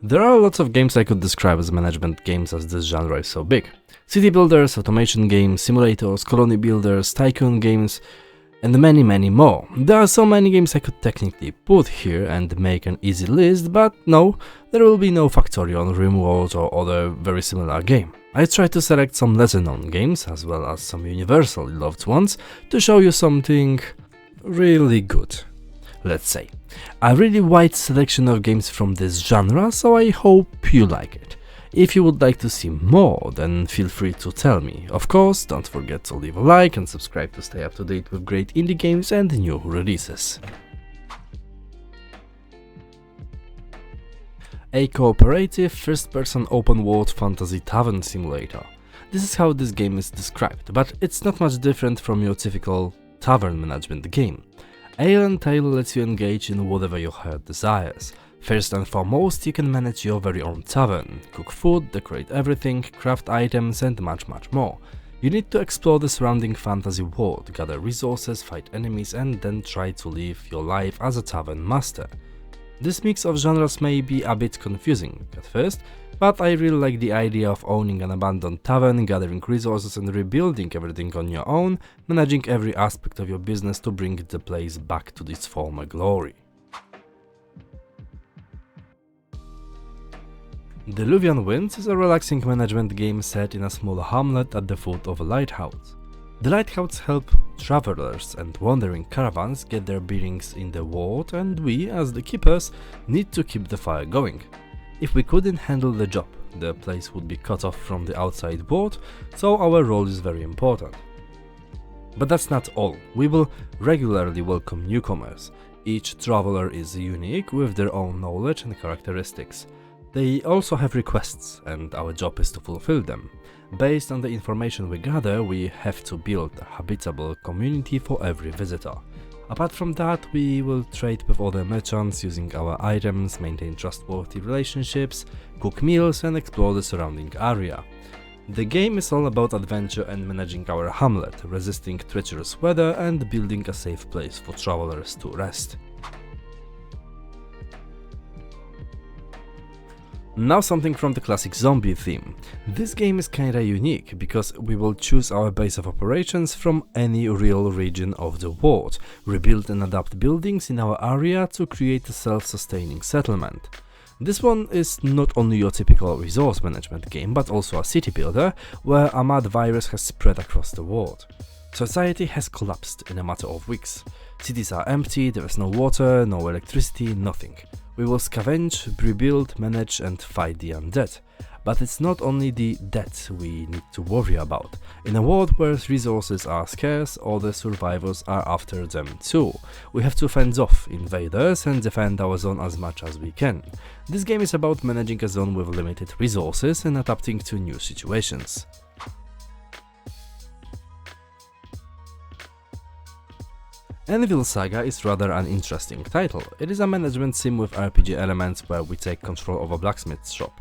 There are lots of games I could describe as management games, as this genre is so big. City builders, automation games, simulators, colony builders, tycoon games, and many more. There are so many games I could technically put here and make an easy list, but no, there will be no Factorion, RimWorld or other very similar game. I tried to select some lesser known games, as well as some universally loved ones, to show you something really good, let's say. A really wide selection of games from this genre, so I hope you like it. If you would like to see more, then feel free to tell me. Of course, don't forget to leave a like and subscribe to stay up to date with great indie games and new releases. A cooperative first-person open-world fantasy tavern simulator. This is how this game is described, but it's not much different from your typical tavern management game. Ale and Tale lets you engage in whatever your heart desires. First and foremost, you can manage your very own tavern, cook food, decorate everything, craft items and much more. You need to explore the surrounding fantasy world, gather resources, fight enemies and then try to live your life as a tavern master. This mix of genres may be a bit confusing at first, but I really like the idea of owning an abandoned tavern, gathering resources and rebuilding everything on your own, managing every aspect of your business to bring the place back to its former glory. Diluvian Winds is a relaxing management game set in a small hamlet at the foot of a lighthouse. The lighthouse helps travelers and wandering caravans get their bearings in the world, and we, as the keepers, need to keep the fire going. If we couldn't handle the job, the place would be cut off from the outside world, so our role is very important. But that's not all. We will regularly welcome newcomers. Each traveler is unique with their own knowledge and characteristics. They also have requests, and our job is to fulfill them. Based on the information we gather, we have to build a habitable community for every visitor. Apart from that, we will trade with other merchants using our items, maintain trustworthy relationships, cook meals and explore the surrounding area. The game is all about adventure and managing our hamlet, resisting treacherous weather and building a safe place for travelers to rest. Now something from the classic zombie theme. This game is kinda unique because we will choose our base of operations from any real region of the world, rebuild and adapt buildings in our area to create a self-sustaining settlement. This one is not only your typical resource management game, but also a city builder where a mad virus has spread across the world. Society has collapsed in a matter of weeks. Cities are empty, there is no water, no electricity, nothing. We will scavenge, rebuild, manage and fight the undead. But it's not only the dead we need to worry about. In a world where resources are scarce, all the survivors are after them too. We have to fend off invaders and defend our zone as much as we can. This game is about managing a zone with limited resources and adapting to new situations. Anvil Saga is rather an interesting title. It is a management sim with RPG elements where we take control of a blacksmith's shop.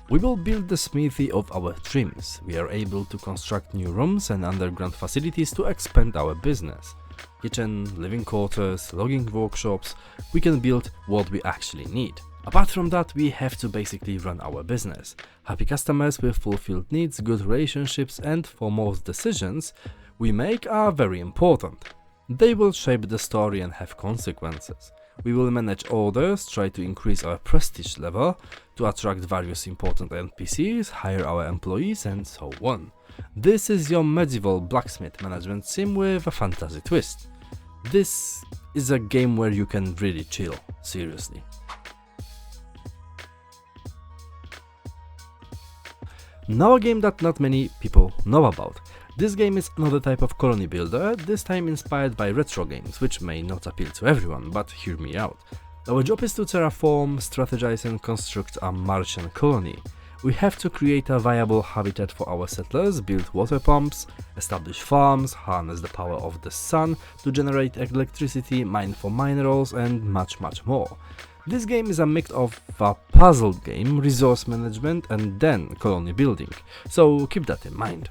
We will build the smithy of our dreams. We are able to construct new rooms and underground facilities to expand our business. Kitchen, living quarters, logging workshops, we can build what we actually need. Apart from that, we have to basically run our business. Happy customers with fulfilled needs, good relationships and foremost decisions we make are very important. They will shape the story and have consequences. We will manage orders, try to increase our prestige level, to attract various important NPCs, hire our employees and so on. This is your medieval blacksmith management sim with a fantasy twist. This is a game where you can really chill, seriously. Now a game that not many people know about. This game is another type of colony builder, this time inspired by retro games, which may not appeal to everyone, but hear me out. Our job is to terraform, strategize and construct a Martian colony. We have to create a viable habitat for our settlers, build water pumps, establish farms, harness the power of the sun to generate electricity, mine for minerals and much more. This game is a mix of a puzzle game, resource management and then colony building, so keep that in mind.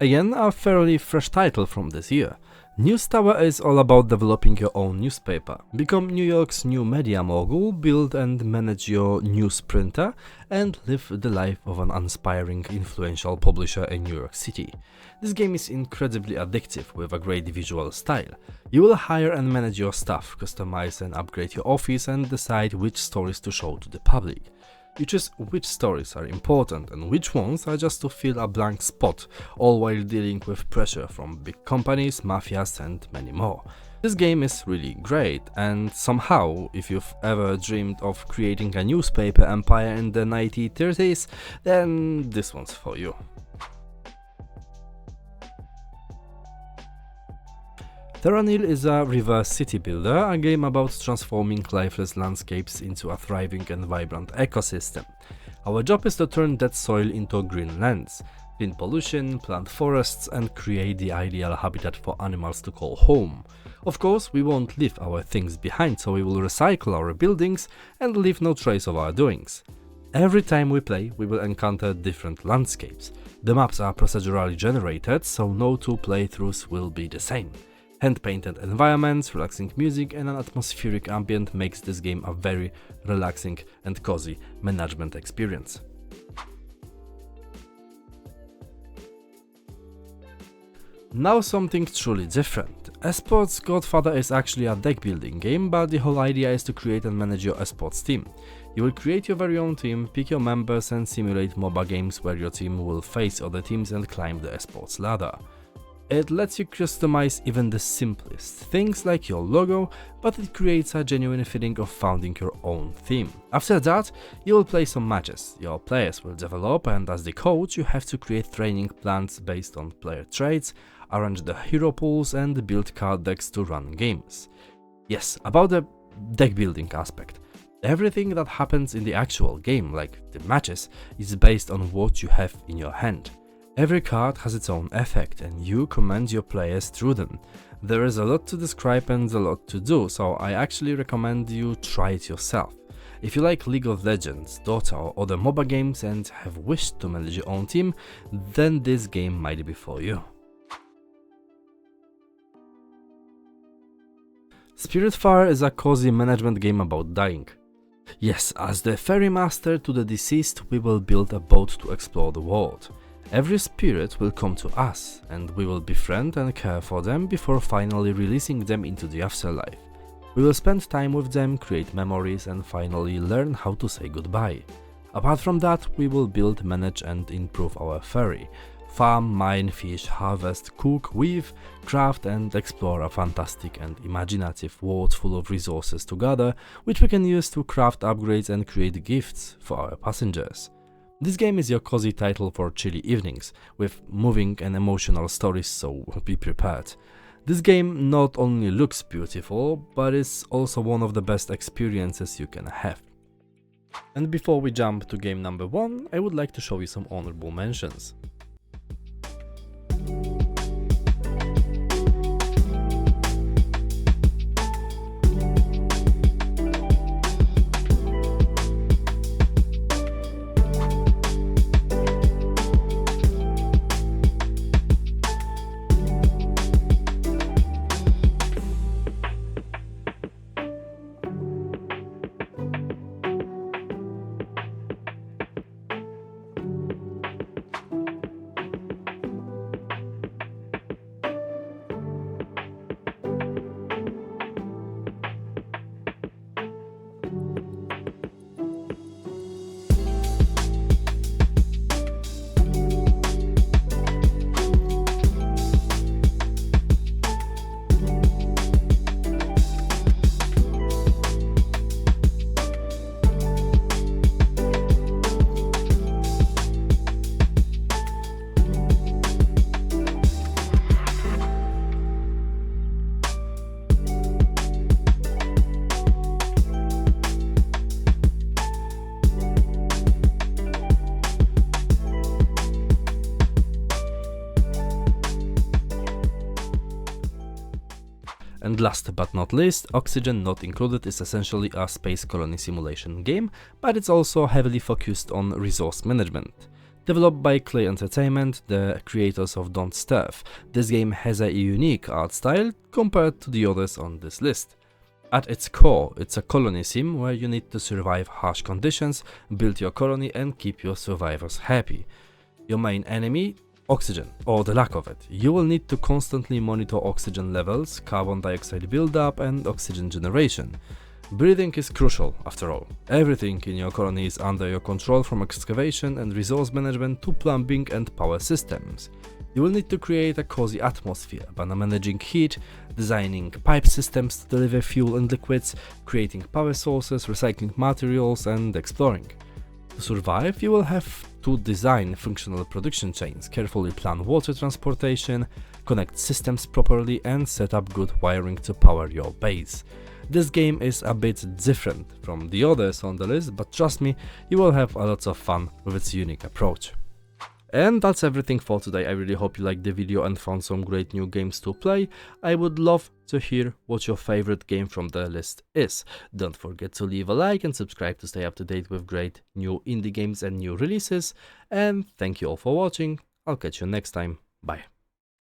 Again, a fairly fresh title from this year. News Tower is all about developing your own newspaper. Become New York's new media mogul, build and manage your news printer, and live the life of an inspiring, influential publisher in New York City. This game is incredibly addictive with a great visual style. You will hire and manage your staff, customize and upgrade your office, and decide which stories to show to the public. You choose which stories are important and which ones are just to fill a blank spot, all while dealing with pressure from big companies, mafias and many more. This game is really great, and somehow, if you've ever dreamed of creating a newspaper empire in the 1930s, then this one's for you. Terra Nil is a reverse city builder, a game about transforming lifeless landscapes into a thriving and vibrant ecosystem. Our job is to turn that soil into green lands, clean pollution, plant forests and create the ideal habitat for animals to call home. Of course, we won't leave our things behind, so we will recycle our buildings and leave no trace of our doings. Every time we play, we will encounter different landscapes. The maps are procedurally generated, so no two playthroughs will be the same. Hand-painted environments, relaxing music and an atmospheric ambient makes this game a very relaxing and cozy management experience. Now something truly different. Esports Godfather is actually a deck building game, but the whole idea is to create and manage your esports team. You will create your very own team, pick your members and simulate MOBA games where your team will face other teams and climb the esports ladder. It lets you customize even the simplest things like your logo, but it creates a genuine feeling of founding your own team. After that, you will play some matches, your players will develop, and as the coach you have to create training plans based on player traits, arrange the hero pools and build card decks to run games. Yes, about the deck building aspect. Everything that happens in the actual game, like the matches, is based on what you have in your hand. Every card has its own effect and you command your players through them. There is a lot to describe and a lot to do, so I actually recommend you try it yourself. If you like League of Legends, Dota or other MOBA games and have wished to manage your own team, then this game might be for you. Spiritfarer is a cozy management game about dying. Yes, as the ferry master to the deceased, we will build a boat to explore the world. Every spirit will come to us, and we will befriend and care for them before finally releasing them into the afterlife. We will spend time with them, create memories, and finally learn how to say goodbye. Apart from that, we will build, manage, and improve our ferry. Farm, mine, fish, harvest, cook, weave, craft, and explore a fantastic and imaginative world full of resources together, which we can use to craft upgrades and create gifts for our passengers. This game is your cozy title for chilly evenings, with moving and emotional stories, so be prepared. This game not only looks beautiful, but is also one of the best experiences you can have. And before we jump to game number 1, I would like to show you some honorable mentions. And last but not least, Oxygen Not Included is essentially a space colony simulation game, but it's also heavily focused on resource management. Developed by Clay Entertainment, the creators of Don't Starve, this game has a unique art style compared to the others on this list. At its core, it's a colony sim where you need to survive harsh conditions, build your colony and keep your survivors happy. Your main enemy? Oxygen, or the lack of it. You will need to constantly monitor oxygen levels, carbon dioxide buildup and oxygen generation. Breathing is crucial, after all. Everything in your colony is under your control, from excavation and resource management to plumbing and power systems. You will need to create a cozy atmosphere by managing heat, designing pipe systems to deliver fuel and liquids, creating power sources, recycling materials and exploring. To survive, you will have to design functional production chains, carefully plan water transportation, connect systems properly and set up good wiring to power your base. This game is a bit different from the others on the list, but trust me, you will have a lot of fun with its unique approach. And that's everything for today. I really hope you liked the video and found some great new games to play. I would love to hear what your favorite game from the list is. Don't forget to leave a like and subscribe to stay up to date with great new indie games and new releases. And thank you all for watching. I'll catch you next time. Bye.